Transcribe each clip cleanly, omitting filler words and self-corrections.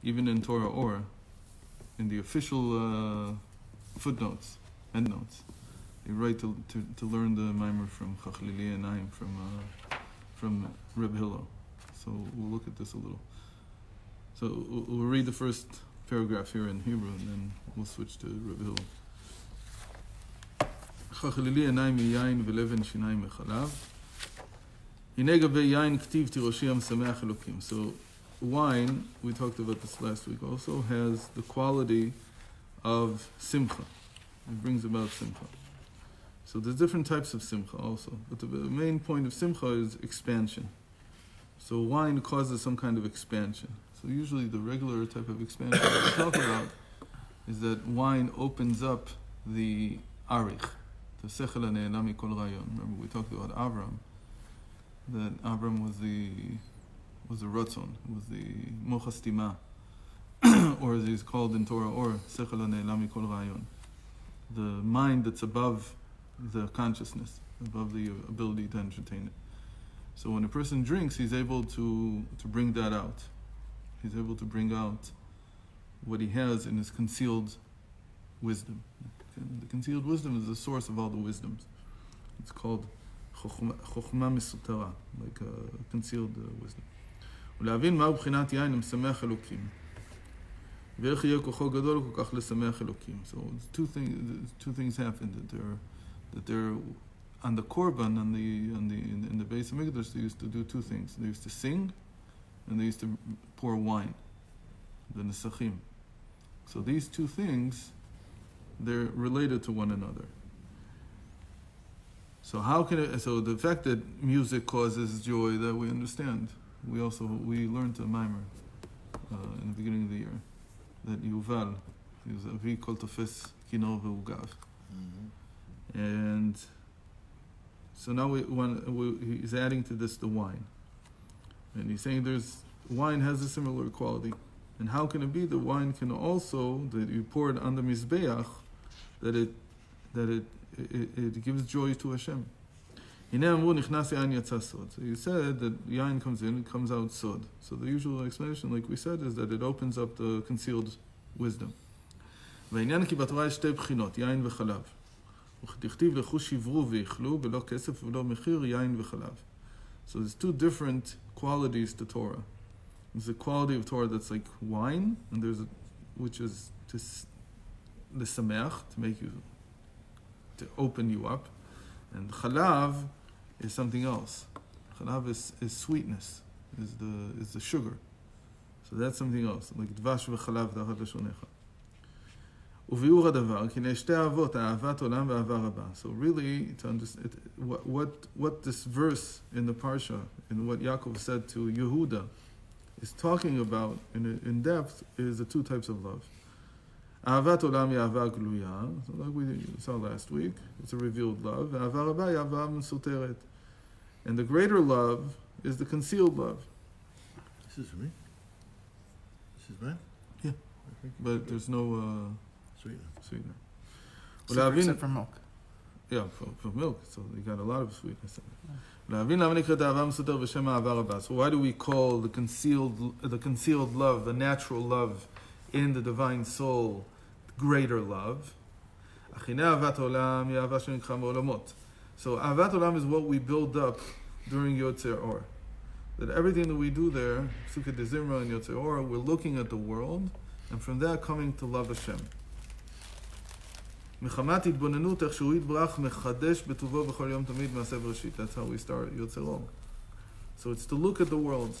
even in Torah Or, in the official footnotes, endnotes, they write to learn the Maimer from Chachlili and Naim from Reb Hillel. So we'll look at this a little. So we'll read the first paragraph here in Hebrew, and then we'll switch to Reb Hillel. Chachlili Naim miyayin v'leven shinayim mechalav. Hine gavei yayin ktiv tiroshi sameach elokim. So wine, we talked about this last week also, has the quality of simcha. It brings about simcha. So there's different types of simcha also. But the main point of simcha is expansion. So wine causes some kind of expansion. So usually the regular type of expansion that we talk about is that wine opens up the arich, the sechel hane'ela mikol rayon. Remember we talked about Avram, that Avram was the Ratzon, was the Mochas Tima, or as he's called in Torah, or Sechel HaNe'ela Mikol Rayon, the mind that's above the consciousness, above the ability to entertain it. So when a person drinks, he's able to bring that out. He's able to bring out what he has in his concealed wisdom. The concealed wisdom is the source of all the wisdoms. It's called Chokhmah Mesutara, like concealed wisdom. ולהבין מהו בחינת יין המשמח אלוקים. ואיך יהיה כוחו גדול כל כך לשמח אלוקים. So two things happen that they're on the korban, in the base of Mikdash, they used to do two things. They used to sing, and they used to pour wine, the nesachim. So these two things, they're related to one another. So so the fact that music causes joy, that we understand. We learned a Maimer in the beginning of the year that Yuval, he was Avi Kol Tofes Kinor Ve'ugav. And so now he's adding to this the wine. And he's saying wine has a similar quality. And how can it be the wine can also, that you pour it on the Mizbeach, that it gives joy to Hashem? So you said that yain comes in, it comes out sod. So the usual explanation, like we said, is that it opens up the concealed wisdom. So there's two different qualities to Torah. There's a quality of Torah that's like wine, and which is to sameach, to make you, to open you up. And chalav is something else. Chalav is sweetness, is the sugar. So that's something else. Like dvash v'chalav tachat leshonecha. Uviur hadavar ki neshte avot ahavat olam ve'ahava rabba. So really, to understand what this verse in the parsha, and what Yaakov said to Yehuda, is talking about in depth, is the two types of love. Ahavat olam ya'ava gluya, so like we saw last week, it's a revealed love. Ahava rabba ya'ava mesuteret. And the greater love is the concealed love. This is me? This is mine? Yeah. But there's no sweetener. Except for milk. Yeah, for milk, so you got a lot of sweetness in it. So why do we call the concealed love, the natural love in the divine soul, greater love? So Ahavat Olam is what we build up during Yotzer Or. That everything that we do there, Sukkot de Zimra and Yotzer Or, we're looking at the world, and from there coming to love Hashem. That's how we start Yotzer Or. So it's to look at the world.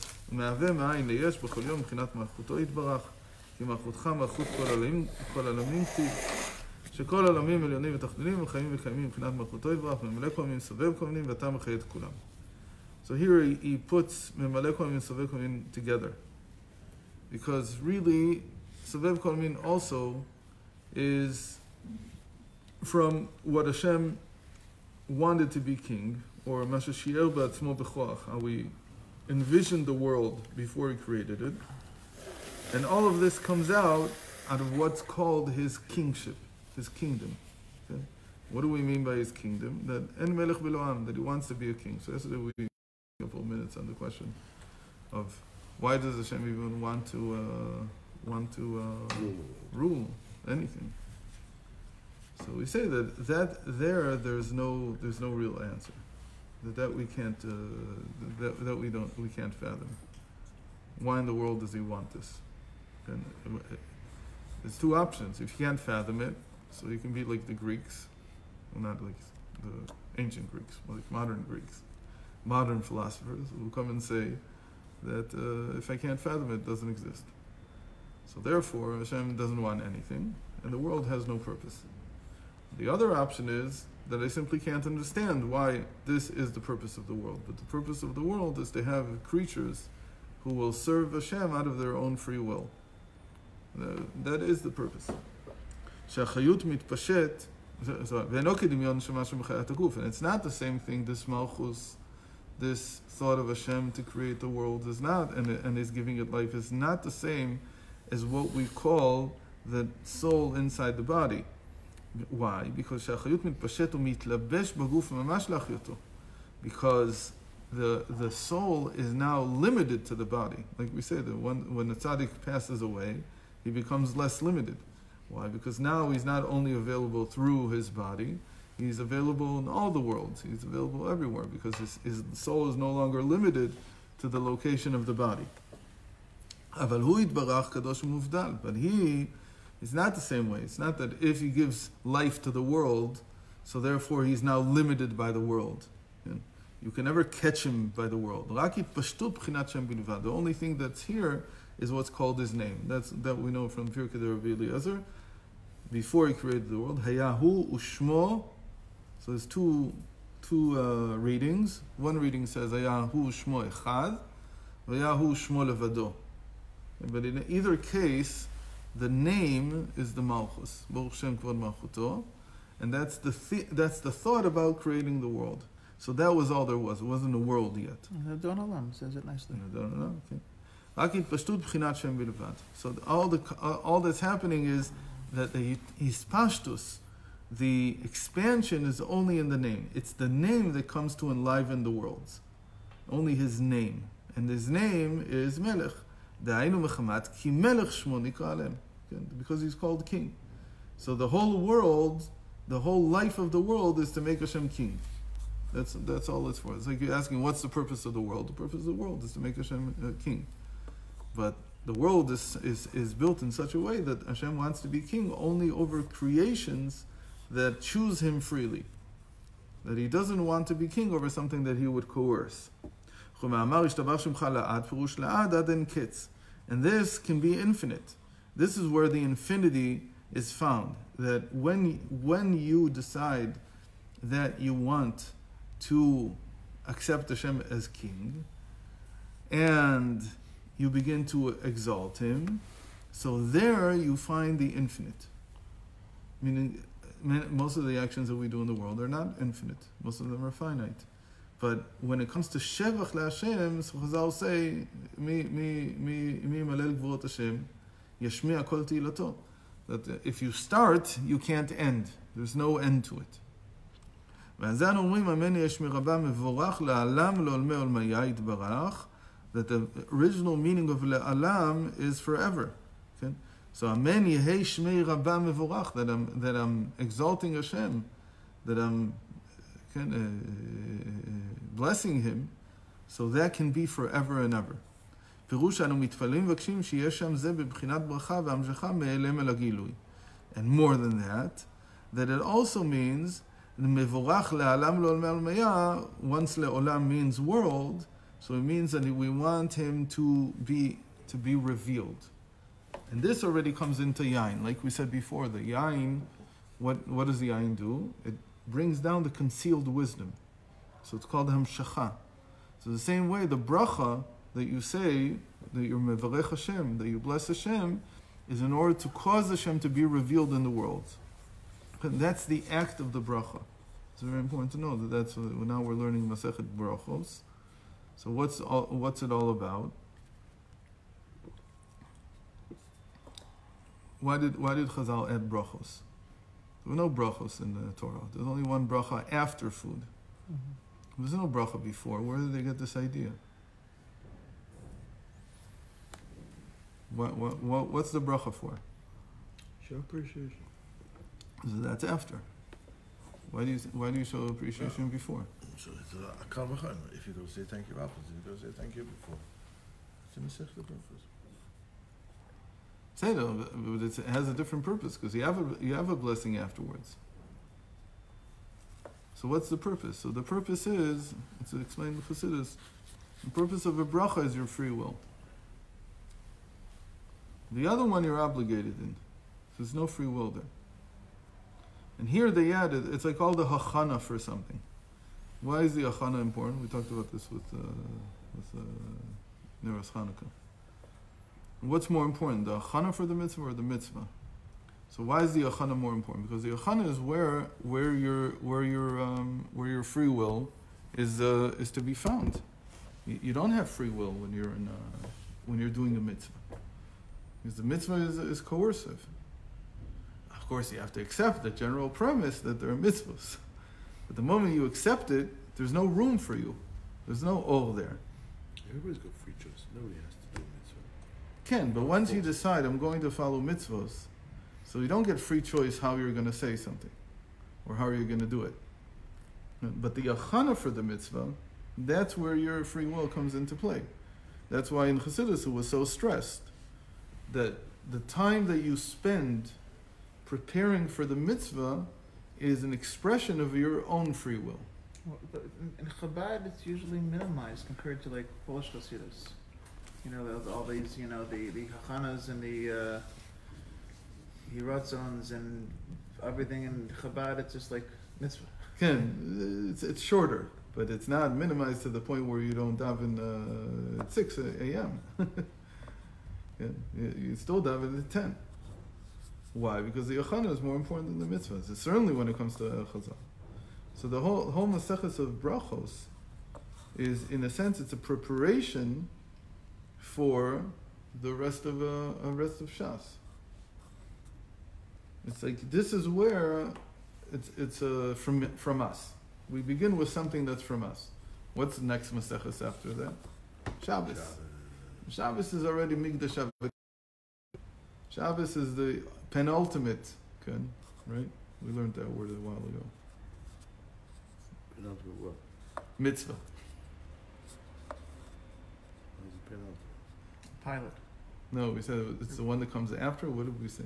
שכל העולמים עליונים ותחתונים וחיים וקיימים מבחינת מלכותו יתברך, ממלא כל מיני סובב כל מיני ואתה מחיה את כולם. So here he puts ממלא כל מיני סובב כל מיני together. Because really, סובב כל מיני also is from what Hashem wanted to be king, or מה ששיער בעצמו בכוח, how we envisioned the world before he created it. And all of this comes out of what's called his kingship, his kingdom. Okay? What do we mean by his kingdom? That en melech belo'am, that he wants to be a king. So yesterday we spent a couple of minutes on the question of why does Hashem even want to want to rule anything. So we say there's no real answer. That we can't we can't fathom. Why in the world does he want this? And there's two options. If you can't fathom it, so you can be like the Greeks, well, not like the ancient Greeks, but like modern Greeks, modern philosophers who come and say that if I can't fathom it, it doesn't exist. So therefore, Hashem doesn't want anything, and the world has no purpose. The other option is that I simply can't understand why this is the purpose of the world. But the purpose of the world is to have creatures who will serve Hashem out of their own free will. That is the purpose. שהחיות מתפשט, ואינו כדמיון של משהו בחיית הגוף. And it's not the same thing, this malchus, this thought of Hashem to create the world is not, and is giving it life, is not the same as what we call the soul inside the body. Why? Because שהחיות מתפשט ומתלבש בגוף ממש להחיותו. Because the soul is now limited to the body. Like we say, that when the tzaddik passes away, he becomes less limited. Why? Because now he's not only available through his body, he's available in all the worlds. He's available everywhere because his soul is no longer limited to the location of the body. אבל הוא יתברך קדוש ומובדל. But he is not the same way. It's not that if he gives life to the world, so therefore he's now limited by the world. You can never catch him by the world. רק התפשטות בחינת שם בלבד. The only thing that's here is what's called his name. That we know from Pirkei Rabbi Eliezer. Before he created the world, Hayahu Ushmo. So there's two readings. One reading says Hayahu Ushmo Echad, Hayahu Ushmo Levado. But in either case, the name is the Malchus, Baruch Shem Kvod Malchuto, and that's the thought about creating the world. So that was all there was. It wasn't a world yet. Don Olam says it nicely. Okay. So all that's happening is that the hispashtus, the expansion, is only in the name. It's the name that comes to enliven the worlds. Only his name. And his name is Melech. Because he's called king. So the whole world, the whole life of the world is to make Hashem king. That's all it's for. It's like you're asking, what's the purpose of the world? The purpose of the world is to make Hashem king. But the world is built in such a way that Hashem wants to be king only over creations that choose him freely. That he doesn't want to be king over something that he would coerce. And this can be infinite. This is where the infinity is found. That when you decide that you want to accept Hashem as king, and you begin to exalt him, so there you find the infinite. Meaning, most of the actions that we do in the world are not infinite. Most of them are finite. But when it comes to Shevach LaHashem, so Chazal say, Mi malel gvurot Hashem, yashmi'a kol tilato. That if you start, you can't end. There's no end to it. ועזן אומרים, אמן יש מרבה מבורך לעלם לעולמי עולמיה יתברך, that the original meaning of le'alam is forever. Okay? So amen yehei shmei rabba mevorach, that I'm exalting Hashem, that I'm blessing him, so that can be forever and ever. פירוש אנו מתפללים מבקשים שיש שם זה בבחינת ברכה והמשכה מאלם אל הגילוי. And more than that it also means מבורך לעלם לעולמי עולמיה, once לעולם means world, so it means that we want him to be revealed. And this already comes into yain. Like we said before, the yain, what does the yain do? It brings down the concealed wisdom. So it's called hamshacha. So the same way, the bracha that you say, that you're mevarech Hashem, that you bless Hashem, is in order to cause Hashem to be revealed in the world. And that's the act of the bracha. It's very important to know that's now we're learning Masechet Brachos. So what's it all about? Why did Chazal add brachos? There were no brachos in the Torah. There's only one bracha after food. Mm-hmm. There's no bracha before. Where did they get this idea? What's the bracha for? Show appreciation. So that's after. Why do you show appreciation before? So it's a Akhana Important. If you go say thank you afterwards, you go say thank you before. It's a Masech the purpose. Say no, but it has a different purpose because you have a blessing afterwards. So what's the purpose? So the purpose is, it's explained in Chassidus, the purpose of a bracha is your free will. The other one you're obligated in. So there's no free will there. And here they added, it's like all the hachana for something. Why is the akhana important? We talked about this with Neros Hanukkah. What's more important, the akhana for the mitzvah or the mitzvah? So why is the akhana more important? Because the akhana is where your free will is to be found. You don't have free will when you're doing a mitzvah, because the mitzvah is coercive. Of course, you have to accept the general premise that there are mitzvahs. But the moment you accept it, there's no room for you. There's no all there. Everybody's got free choice. Nobody has to do a mitzvah. Can, but once you decide I'm going to follow mitzvahs, so you don't get free choice how you're going to say something or how you're going to do it. But the akhana for the mitzvah, that's where your free will comes into play. That's why in Chassidus it was so stressed that the time that you spend preparing for the mitzvah is an expression of your own free will. Well, but in Chabad, it's usually minimized compared to like Polish Chassidus. You know, all these, you know, the Hachanas and the Hiratzons and everything in Chabad, it's just like mitzvah. It's shorter, but it's not minimized to the point where you don't daven at 6 a.m. You still daven at 10. Why? Because the Akhana is more important than the mitzvahs. It's certainly when it comes to Chazal. So the whole Maseches of Brachos is, in a sense, it's a preparation for the rest of Shas. It's like this is where it's from us. We begin with something that's from us. What's the next Maseches after that? Shabbos. Shabbos is already Migdash Shabbos. Shabbos is the penultimate, right? We learned that word a while ago. Penultimate what? Mitzvah. What is it penultimate? Pilot. No, we said it's the one that comes after. What did we say?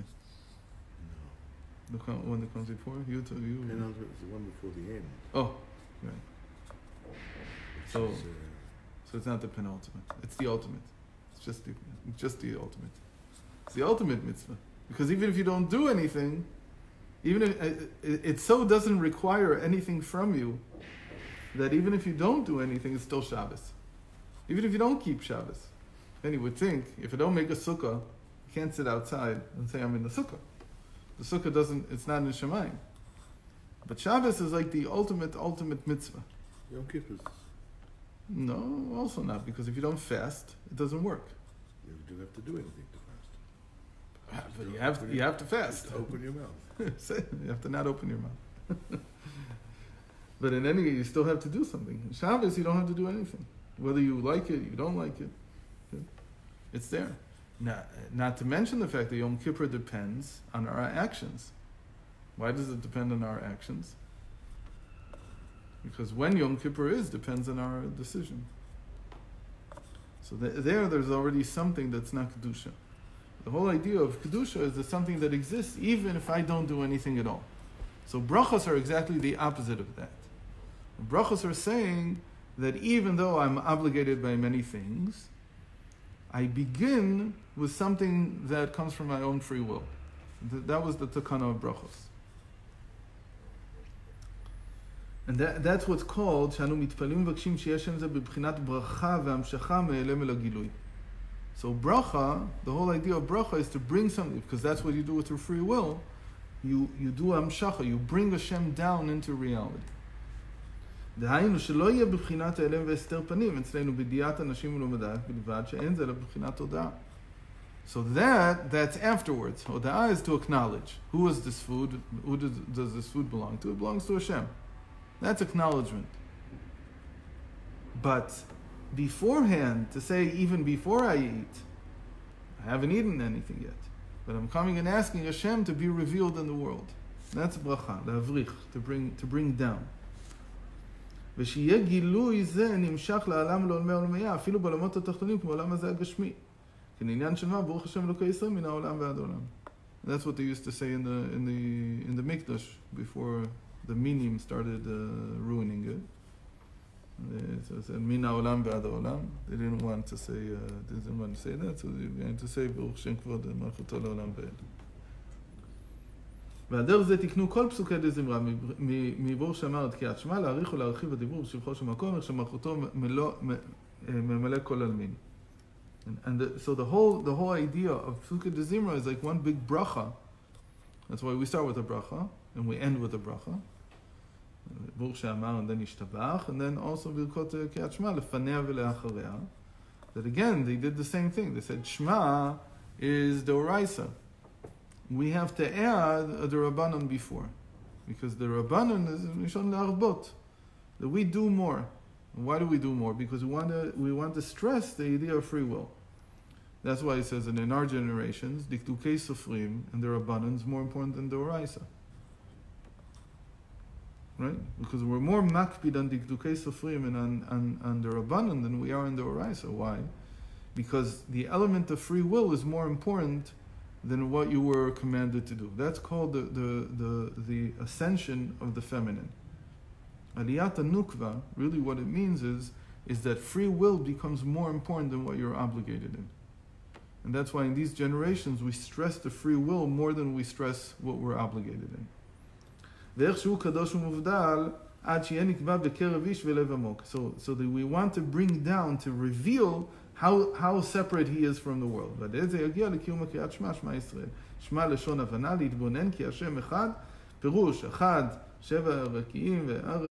No. The one that comes before? You. Penultimate is the one before the end. Oh, right. So, Which is, so it's not the penultimate. It's the ultimate. It's just the ultimate. It's the ultimate mitzvah. Because even if you don't do anything, even if it so doesn't require anything from you, that even if you don't do anything, it's still Shabbos. Even if you don't keep Shabbos. Then you would think, if I don't make a sukkah, you can't sit outside and say I'm in the sukkah. The sukkah it's not in Shemayim. But Shabbos is like the ultimate mitzvah. Yom Kippur. No, also not, because if you don't fast, it doesn't work. You don't have to do anything to fast. But you have to fast. Just open your mouth. You have to not open your mouth. But in any case, you still have to do something. In Shabbos, you don't have to do anything. Whether you like it, you don't like it. It's there. Not to mention the fact that Yom Kippur depends on our actions. Why does it depend on our actions? Because when Yom Kippur depends on our decision. So there's already something that's not Kedusha. The whole idea of Kedusha is that something that exists even if I don't do anything at all. So brachos are exactly the opposite of that. Brachos are saying that even though I'm obligated by many things, I begin with something that comes from my own free will. That was the takana of brachos. And that's what's called Shanu mitpalim v'kshim sheyeshem ze b'bchinat bracha ve'amshacha me'elem el hagilui. So bracha, the whole idea of bracha is to bring something, because that's what you do with your free will. You do amshacha, you bring Hashem down into reality. דהיינו שלא יהיה בבחינת ההלם והסתר פנים אצלנו בדיעת אנשים ולומדת בלבד שאין זה אלא בבחינת הודעה. So that's afterwards. Hoda'ah is to acknowledge. Who is this food? Who does this food belong to? It belongs to Hashem. That's acknowledgement. But beforehand, to say even before I eat, I haven't eaten anything yet, but I'm coming and asking Hashem to be revealed in the world. That's bracha, להברich, to bring down. ושיהיה גילוי זה נמשך לעולם ולעולמי עולמיה, אפילו בעולמות התחתונים כמו העולם הזה הגשמי. כעניין של מה, ברוך השם אלוקי ישראל מן העולם ועד העולם. That's what they used to say in the Mikdash before the Minim started ruining it. So it said min haolam ועד העולם. They didn't want to say that, so they began to say ברוך השם כבוד מלכותו לעולם ועד. והדרך זה תקנו כל פסוקי דזמרה מברוך שאמר את קריאת שמע, להאריך ולהרחיב הדיבור בשבחו של מקום, איך שמלכותו ממלא כל עלמין. So the whole idea of Psukei de Zimra is like one big bracha. That's why we start with a bracha and we end with a bracha. Baruch she'amar and then yishtabach, and then also Birkot Kriyat Shema lefanea v'le'acharea. That again they did the same thing. They said Shema is the Oraisa. We have to add the Rabbanon before, because the Rabbanon is Mishon le'arbot, that we do more. And why do we do more? Because we want to stress the idea of free will. That's why it says that in our generations, Dikdukei Sofrim and the Rabbanon is more important than the Oraisa. Right? Because we're more makpid on Dikdukei Sofrim and on the Rabbanon than we are on the Oraisa. Why? Because the element of free will is more important than what you were commanded to do. That's called the ascension of the feminine. Aliyat Nukva, really what it means is that free will becomes more important than what you're obligated in. And that's why in these generations we stress the free will more than we stress what we're obligated in. So that we want to bring down, to reveal how separate he is from the world. Shema לשון הבנה, להתבונן כי השם אחד, פירוש אחד, שבע רקיעים וארץ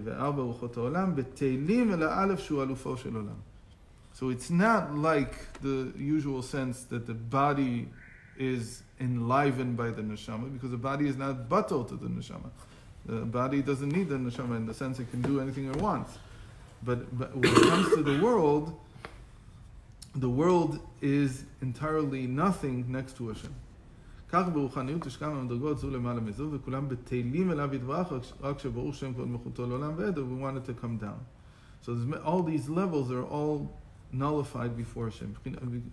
וארבע רוחות העולם, בתהילים אל האלף שהוא אלופו של עולם. So it's not like the usual sense that the body is enlivened by the neshama, because the body is not batal to the neshama. The body doesn't need the neshama in the sense it can do anything it wants. But when it comes to the world is entirely nothing next to Hashem. כך ברוחניות תשכם המדרגות זו למעלה מזו, וכולם בתהילים אליו יתברך, רק שברוך שם כבוד מלכותו לעולם ועד, we want it to come down. So all these levels are all nullified before Hashem,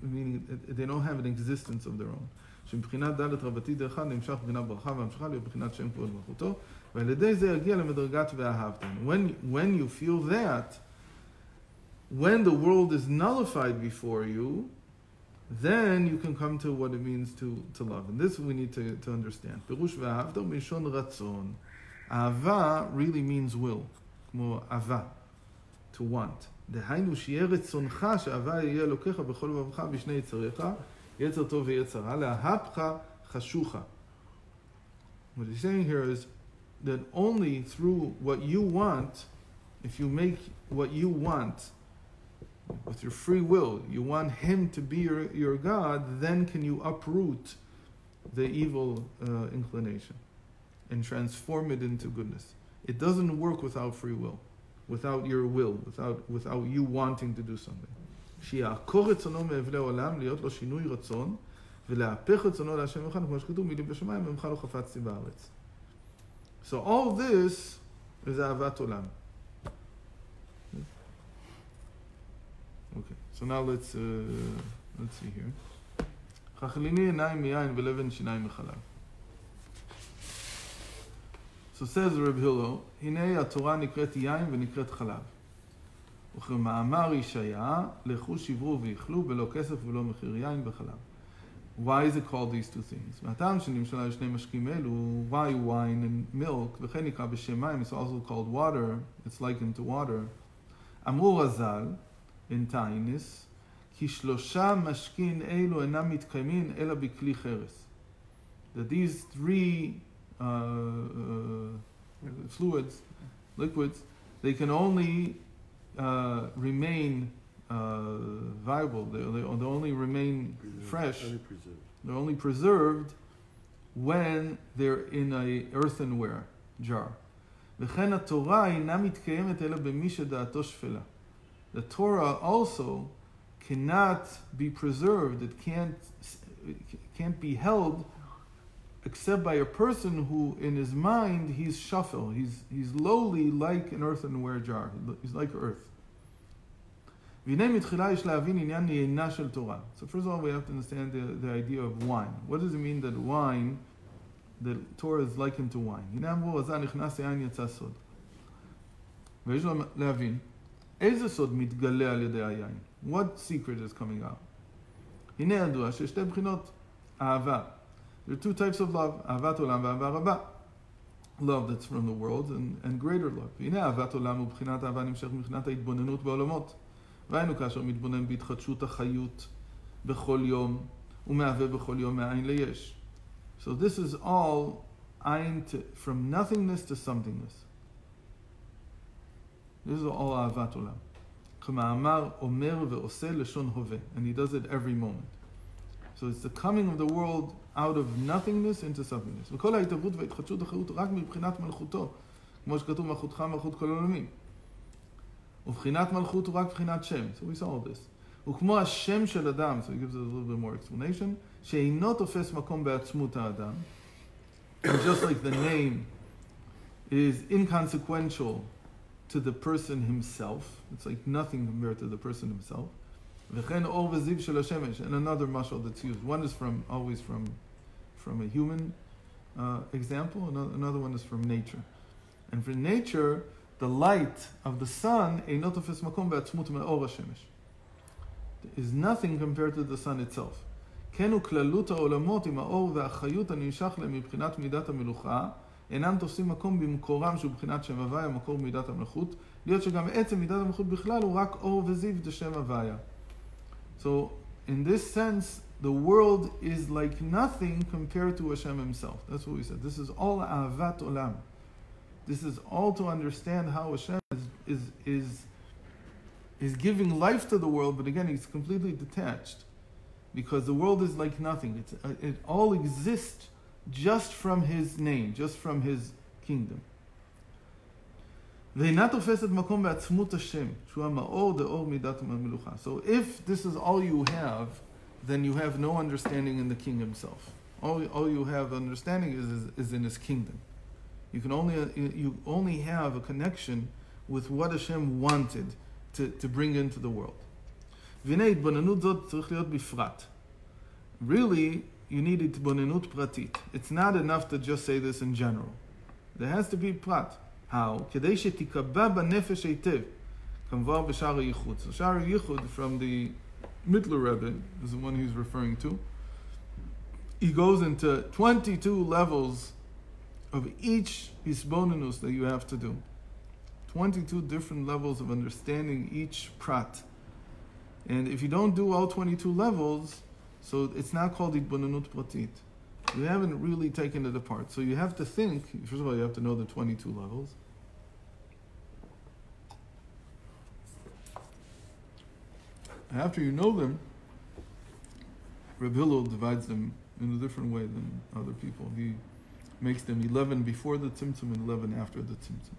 meaning they don't have an existence of their own. שמבחינת דלת רבתי דרכן נמשך בחינת ברכה והמשכה להיות בחינת שם כבוד מלכותו, ועל ידי זה יגיע למדרגת ואהבתן. When you feel that, when the world is nullified before you, then you can come to what it means to love. And this we need to understand. פירוש ואהבת מלשון רצון. אהבה really means will, כמו אהבה, to want. דהיינו שיהיה רצונך שאהבה יהיה אלוקיך בכל לבבך בשני יצריך, יצר טוב ויצר רע, להפך חשוכה. What he's saying here is that only through what you want, if you make what you want with your free will, you want him to be your God, then can you uproot the evil inclination and transform it into goodness. It doesn't work without free will, without your will, without you wanting to do something. שיעקור רצונו מאבלי עולם, להיות לו שינוי רצון, ולהפך רצונו להשם אחד, כמו שכתוב, מילים בשמיים, ממך לא חפצתי בארץ. So all this is אהבת עולם. Okay, so now let's see here. חכליני עיניים מיין ולבן שיניים מחלב. So says Reb Hillel, הנה התורה נקראת יין ונקראת חלב. וכמאמר ישעיה, לכו שברו ויאכלו בלא כסף ולא מחיר יין וחלב. Why is it called these two things? מהטעם שנמשלה לשני משקים אלו, why wine and milk, וכן נקרא בשם מים, it's also called water, it's likened to water. אמרו רז"ל, in Tainis, כי שלושה משקין אלו אינם מתקיימים אלא בכלי חרס. That these three fluids, liquids, they can only remain viable. They only remain fresh. They're only preserved when they're in a earthenware jar. וכן התורה אינה מתקיימת אלא במי שדעתו שפלה. The Torah also cannot be preserved, it can't be held except by a person who, in his mind, he's shafel, he's lowly like an earthenware jar, he's like earth. So first of all, we have to understand the idea of wine. What does it mean that wine, the Torah is likened to wine? What secret is coming out? There are two types of love, ahavat olam ואהבה רבה. Love that's from the world and greater love. הנה אהבת עולם הוא בחינת אהבה נמשך מבחינת ההתבוננות בעולמות. ראינו כאשר מתבונן בהתחדשות החיות בכל יום ומהווה בכל יום מאין ליש. So this is all from nothingness to somethingness. This is all אהבת עולם. כמאמר אומר ועושה לשון הווה. And he does it every moment. So it's the coming of the world out of nothingness into somethingness. וכל ההתהוות וההתחדשות החיות רק מבחינת מלכותו, כמו שכתוב מלכותך מלכות כל העולמים. ובחינת מלכות הוא רק בחינת שם. So we saw all this. וכמו השם של אדם, so he gives us a little bit more explanation, שאינו תופס מקום בעצמות האדם, and just like the name is inconsequential to the person himself, it's like nothing compared to the person himself. וכן אור וזיו של השמש, and another mashal that's used. One is always from a human example, another one is from nature. And for nature, the light of the sun אינו תופס מקום בעצמות מאור השמש. Is nothing compared to the sun itself. כן הוא כללות העולמות עם האור והחיות הנמשך להם מבחינת מידת המלוכה, אינם תופסים מקום במקורם שהוא בחינת שם הוויה, מקור מידת המלכות, להיות שגם עצם מידת המלכות בכלל הוא רק אור וזיו דשם הוויה. So, in this sense, the world is like nothing compared to Hashem himself. That's what we said. This is all ahavat olam. This is all to understand how Hashem is giving life to the world, but again, he's completely detached. Because the world is like nothing. It all exists just from his name, just from his kingdom. ואינה תופסת מקום בעצמות השם, שהוא המאור דאור מידת המלוכה. So if this is all you have, then you have no understanding in the king himself. All you have understanding is in his kingdom. You only have a connection with what Hashem wanted to bring into the world. והנה התבוננות זאת צריך להיות בפרט. Really, you need התבוננות פרטית. It's not enough to just say this in general. There has to be פרט. How? כדי שתיקבע בנפש היטב, כמובן בשער הייחוד. So שער הייחוד from the Middler Rebbe is the one he's referring to. He goes into 22 levels of each hisbonenus that you have to do. 22 different levels of understanding each prat. And if you don't do all 22 levels, so it's not called התבוננות פרטית. You haven't really taken it apart. So you have to think, first of all, you have to know the 22 levels. After you know them, Reb Hillel divides them in a different way than other people. He makes them 11 before the Tzimtzum and 11 after the Tzimtzum.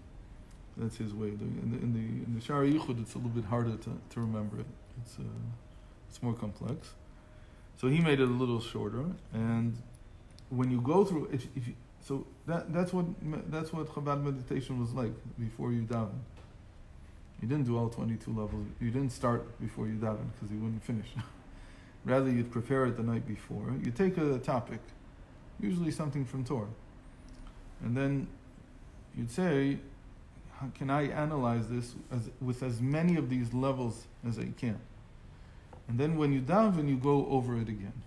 That's his way of doing it. In the Sha'ar Yichud, it's a little bit harder to remember it. It's more complex. So he made it a little shorter, and when you go through, that's what Chabad meditation was like before you daven. You didn't do all 22 levels. You didn't start before you daven because you wouldn't finish. Rather, you'd prepare it the night before. You take a topic, usually something from Torah, and then you'd say, how can I analyze this with as many of these levels as I can? And then when you daven, you go over it again.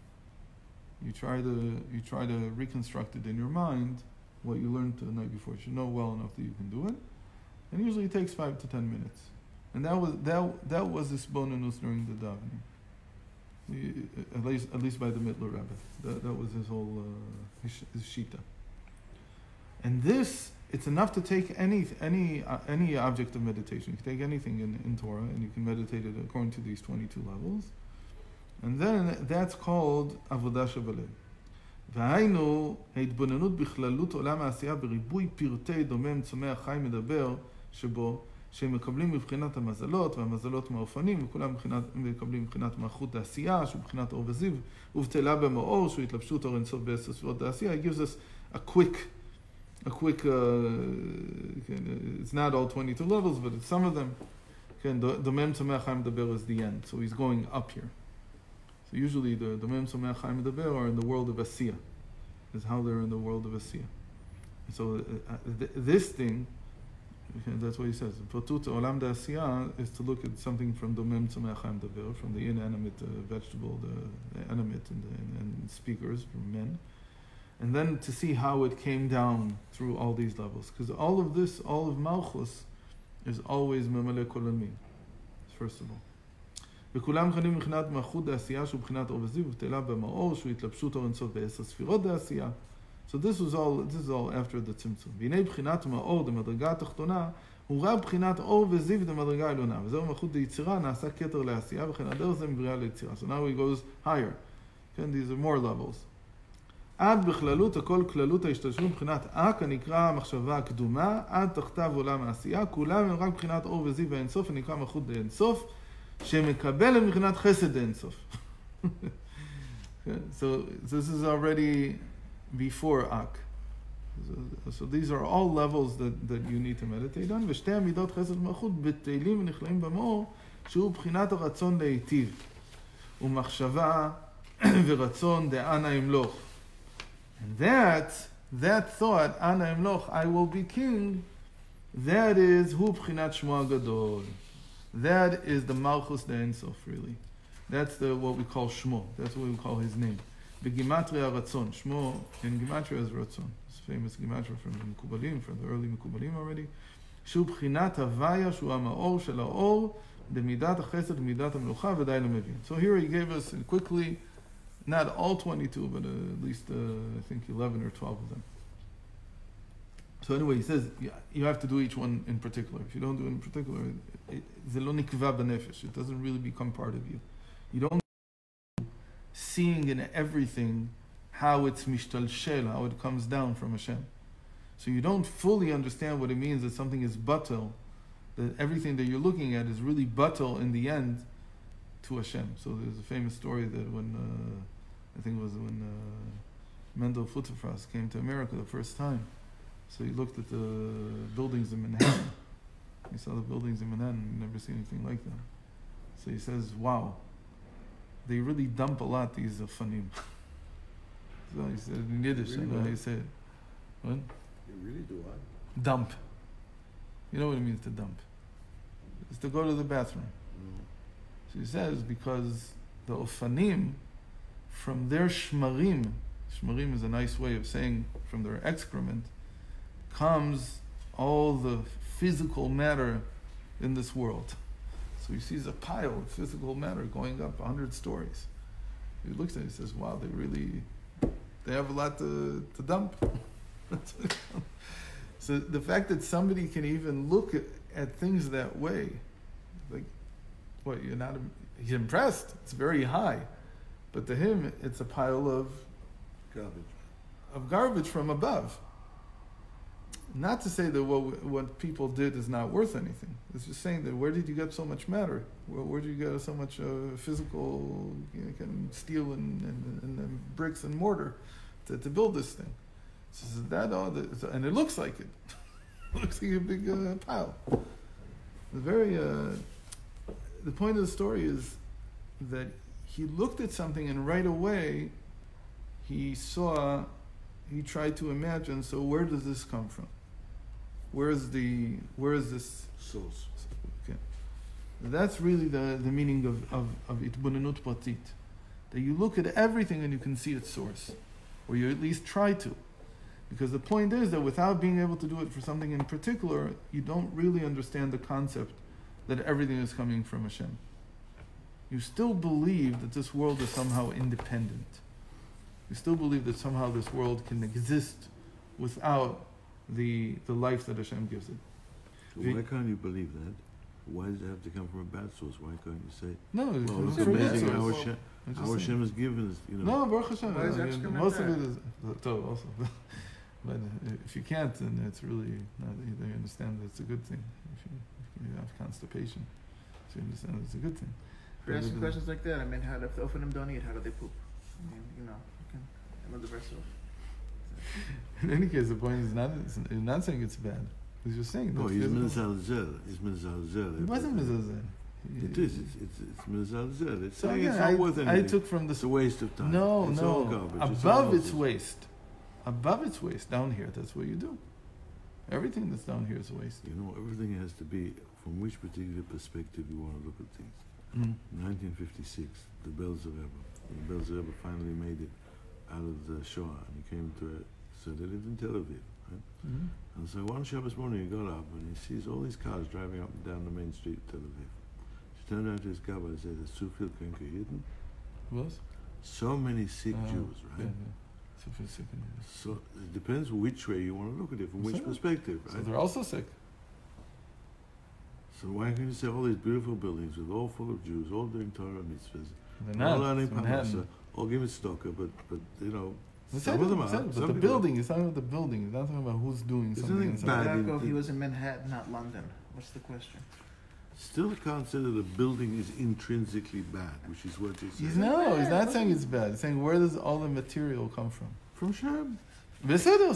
You try to reconstruct it in your mind, what you learned the night before. You should know well enough that you can do it. And usually it takes 5 to 10 minutes. And that was this bonus during the davening. At least by the Middler Rebbe. That was his whole his shita. And this, it's enough to take any object of meditation. You can take anything in Torah and you can meditate it according to these 22 levels. And then that's called עבודה שבלב. והיינו, ההתבוננות בכללות עולם העשייה בריבוי פרטי דומם צומח חי מדבר שבו, שהם מקבלים מבחינת המזלות, והמזלות מהאופנים, וכולם מקבלים מבחינת מלכות דעשייה, שהוא מבחינת אור וזיו, ובטלה במאור, שהוא התלבשות אור אינסוף בעשר ספירות דעשייה. It gives us a quick, it's not all 22 levels, but it's some of them. כן, דומם צומח חי מדבר is the end, so he's going up here. So usually the דומם צומח חי מדבר are in the world of Asiya, is how they're in the world of Asiya. So this thing, that's what he says. Potut olam da'asiyah is to look at something from domem tzomech chaim daber, from the inanimate vegetable, the animate and speakers, from men, and then to see how it came down through all these levels. Because all of this, all of Malchus, is always memale kol almin. First of all. וכולם מכנים מבחינת מלכות דעשייה שהוא מבחינת אור וזיו ובטלה במאור שהוא התלבשות אור אינסוף בעשר ספירות דעשייה. So this is all after the tzimtzum. והנה בחינת מאור דמדרגה התחתונה הוא רק בחינת אור וזיו דמדרגה העליונה. וזהו מלכות דיצירה נעשה כתר לעשייה וכן הדרך זה מבריאה ליצירה. So now he goes higher. כן, these are more levels. עד בכללות הכל כללות ההשתלשלות מבחינת אק הנקרא המחשבה הקדומה עד תחתיו עולם העשייה כולם הם רק בחינת אור וזיו והאינסוף הנקרא מלכות דאינסוף שמקבל מבחינת חסד דאינסוף. So this is already before Ak. So these are all levels that you need to meditate on. ושתי המידות חסד ומלכות בטלים ונכלאים במאור, שהוא בחינת הרצון להיטיב, ומחשבה ורצון דאנה ימלוך. And that thought, אנה ימלוך, I will be king, that is הוא בחינת שמו הגדול. That is the Malchus De'Ensof, really. That's what we call Shmo. That's what we call his name. Begimatria Ratzon. Shmo in Gematria is Ratzon. It's famous Gematria from the Mekubalim, from the early Mekubalim already. Shu B'chinat Havaya, Shu Ha'ma'or Shel Ha'or, Demidat HaChesed, Demidat HaMelucha, V'day L'Mevin. So here he gave us quickly, not all 22, but at least, I think 11 or 12 of them. So anyway, he says, you have to do each one in particular. If you don't do it in particular, זה לא נקבע בנפש. It doesn't really become part of you. You don't seeing in everything how it's mishtalshel, how it comes down from Hashem. So you don't fully understand what it means that something is batel, that everything that you're looking at is really batel in the end to Hashem. So there's a famous story that when, I think it was when Mendel Futterfras came to America the first time, so he looked at the buildings in Manhattan. He saw the buildings in Manhattan, never seen anything like that. So he says, wow, they really dump a lot, these fanim. So he said in Yiddish, really, and he said, what? You really do what? Dump. You know what it means to dump? It's to go to the bathroom. So he says, because the ofanim, from their shmarim is a nice way of saying from their excrement, comes all the physical matter in this world. So he sees a pile of physical matter going up 100 stories. He looks at it and says, wow, they have a lot to dump. So the fact that somebody can even look at things that way, like, what, he's impressed, it's very high. But to him, it's a pile of garbage from above. Not to say that what people did is not worth anything. It's just saying that where did you get so much matter? Where did you get so much physical steel and bricks and mortar to build this thing? So and it looks like it. It looks like a big pile. The point of the story is that he looked at something and right away he tried to imagine, so where does this come from? Where is this source? Okay. That's really the meaning of itbunanut pratit. That you look at everything and you can see its source. Or you at least try to. Because the point is that without being able to do it for something in particular, you don't really understand the concept that everything is coming from Hashem. You still believe that this world is somehow independent. You still believe that somehow this world can exist without the life that Hashem gives it. Why can't you believe that? Why does it have to come from a bad source? Why can't you say, no, well, it's amazing how Hashem has given us, No, Baruch Hashem. Why is excrement most bad? of it is Tov also. But if you can't, then it's really not, you understand that it's a good thing. If you you have constipation. So you understand it's a good thing. If you're asking questions like that, I mean, how if the Ophanim don't eat, how do they poop? I mean, you can know the rest of it. In any case, the point is not saying it's bad. He's just saying that. No, he's Mizalzel. He's Mizalzel. It wasn't Mizalzel. It is. It's Mizalzel. It's So saying again, it's not worth anything. I took from It's a waste of time. No, it's all garbage. above its waist. Above its waist, down here, that's what you do. Everything that's down here is waste. You know, everything has to be from which particular perspective you want to look at things. Mm. 1956, the Belzer Rebbe. The Belzer Rebbe finally made it out of the Shoah, and he came to so they lived in Tel Aviv. Right? Mm. And so one Shabbos morning he got up and he sees all these cars driving up and down the main street of Tel Aviv. He turned around to his Gabba and said, "There's too viel Kenke hidden." Was? So many sick Jews, right? Yeah. So for sick. So it depends which way you want to look at it, from which So- perspective, So right? they're also sick. So why can't you say all these beautiful buildings with all full of Jews, all doing Torah mitzvahs, They're all not. learning It's Manhattan. parnasa, all giving tzedakah, but you know, But some of them are. but some the people building, he's talking about the building. He's not talking about who's doing There's something. nothing inside. bad. Yaakov, he was in Manhattan, not London. What's the question? Still can't say that the building is intrinsically bad, which is what you say. He's not saying it's bad. He's saying where does all the material come from? From Shem. בסדר,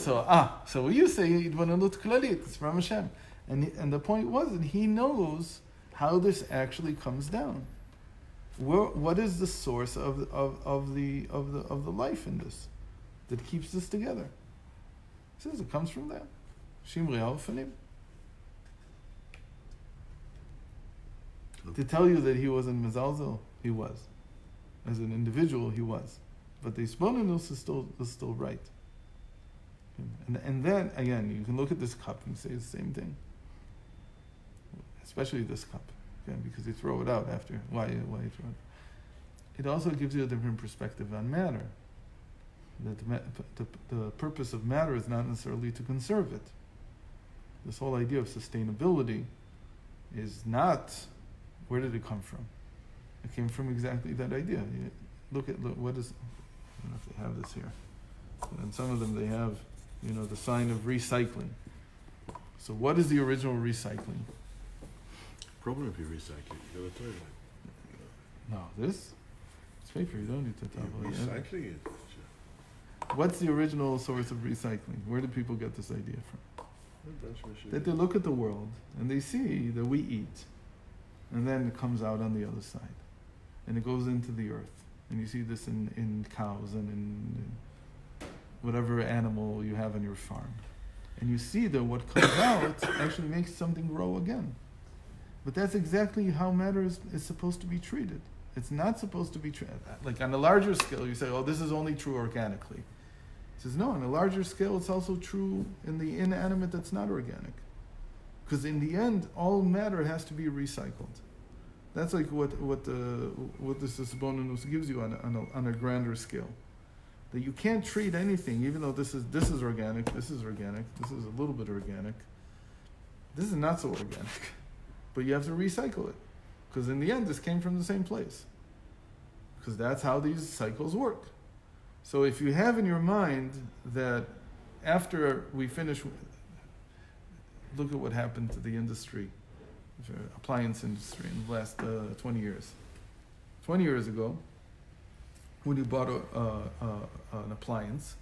so what you say, התבוננות כללית, it's from Hashem. And the point was that he knows how this actually comes down. What is the source of the life in this that keeps this together? He says it comes from that. Shimrei al-Fanim. To tell you that he wasn't mezalzel, he was. As an individual, he was. But the Isbonenus is still right. And then, again, you can look at this cup and say the same thing. Especially this cup. Okay? Because you throw it out after. Why you throw it? It also gives you a different perspective on matter. That the purpose of matter is not necessarily to conserve it. This whole idea of sustainability is not, where did it come from? It came from exactly that idea. You look what is, I don't know if they have this here. And some of them they have, the sign of recycling. So what is the original recycling? Problem if you recycle it, you gotta throw it. No, this? It's paper, you don't need to talk about it. Recycling it. What's the original source of recycling? Where do people get this idea from? That they look at the world and they see that we eat, and then it comes out on the other side. And it goes into the earth. And you see this in cows and in whatever animal you have on your farm. And you see that what comes out actually makes something grow again. But that's exactly how matter is supposed to be treated. It's not supposed to be treated. Like on a larger scale, you say, oh, this is only true organically. It says, no, on a larger scale, it's also true in the inanimate that's not organic. Because in the end, all matter has to be recycled. That's like what this Isbonenus gives you on a grander scale. That you can't treat anything, even though this is organic, this is organic, this is a little bit organic. This is not so organic. But you have to recycle it. Because in the end, this came from the same place. Because that's how these cycles work. So if you have in your mind that after we finish, look at what happened to the industry, the appliance industry in the last 20 years. 20 years ago, when you bought an appliance,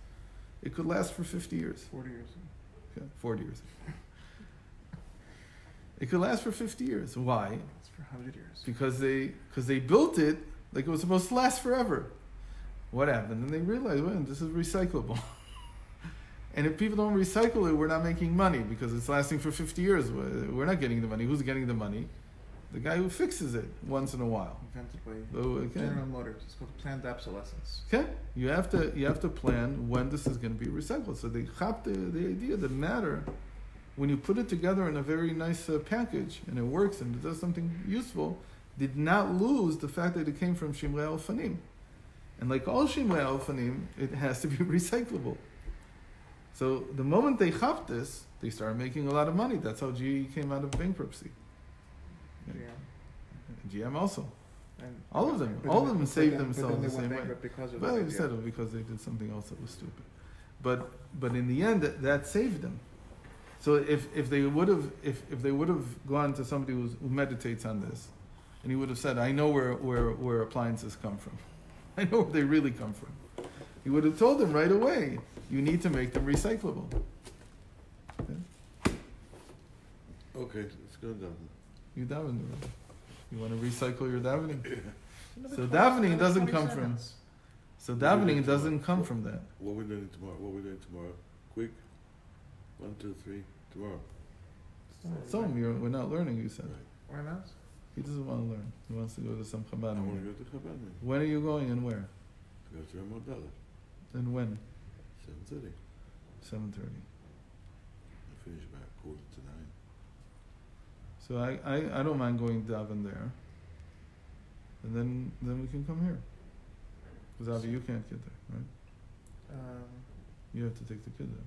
it could last for 50 years. 40 years. Okay, 40 years. It could last for 50 years. Why? It's for 100 years. Because they built it like it was supposed to last forever. What happened? And they realized, well, this is recyclable. And if people don't recycle it, we're not making money because it's lasting for 50 years. We're not getting the money. Who's getting the money? The guy who fixes it once in a while. Invented by Okay. General Motors. It's called planned obsolescence. Okay, you have to plan when this is going to be recycled. So they have the idea that matter, when you put it together in a very nice package and it works and it does something useful, did not lose the fact that it came from Shimrei al-Fanim. And like all Shimrei al-Fanim, it has to be recyclable. So the moment they chopped this, they started making a lot of money. That's how GE came out of bankruptcy. GM also. And All of them. but All then- of them but saved then- themselves but then the they same went way. bankrupt because of Well, that you idea. said it because they did something else that was stupid. But in the end, that saved them. So if they would have gone to somebody who meditates on this, and he would have said, I know where appliances come from. I know where they really come from. He would have told them right away, you need to make them recyclable. Okay, let's go down. You daven. You want to recycle your davening? Another So 20 davening another doesn't 20 come from. seconds. So davening doesn't come from that. What we're doing tomorrow? What we're doing tomorrow? Quick. 1, 2, 3. Tomorrow. So we're not learning. You said Why not? he doesn't want to learn. He wants to go to some I Chabad want to meeting. go to Chabad meeting. When are you going and where? Go to Ramot Dalet. And when? 7:30. 7:30. I finish about 8:45. So I don't mind going daven there. And then we can come here. Because Avi, you can't get there, right? You have to take the kid there.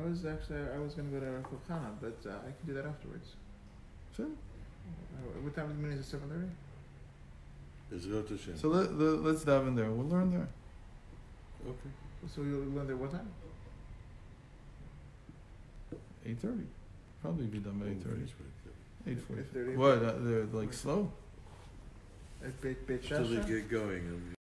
I was going to go to Is the Akhana, but I can do that afterwards. Sure. What time is the meeting? Is it 7:30? Bezrat Hashem. So let's daven there. We'll learn there. Okay. So you'll learn there what time? 8:30. Probably be done by 8:30. 8:40. 8:30. What? They're like slow. At Beit Till they Shasha? get going.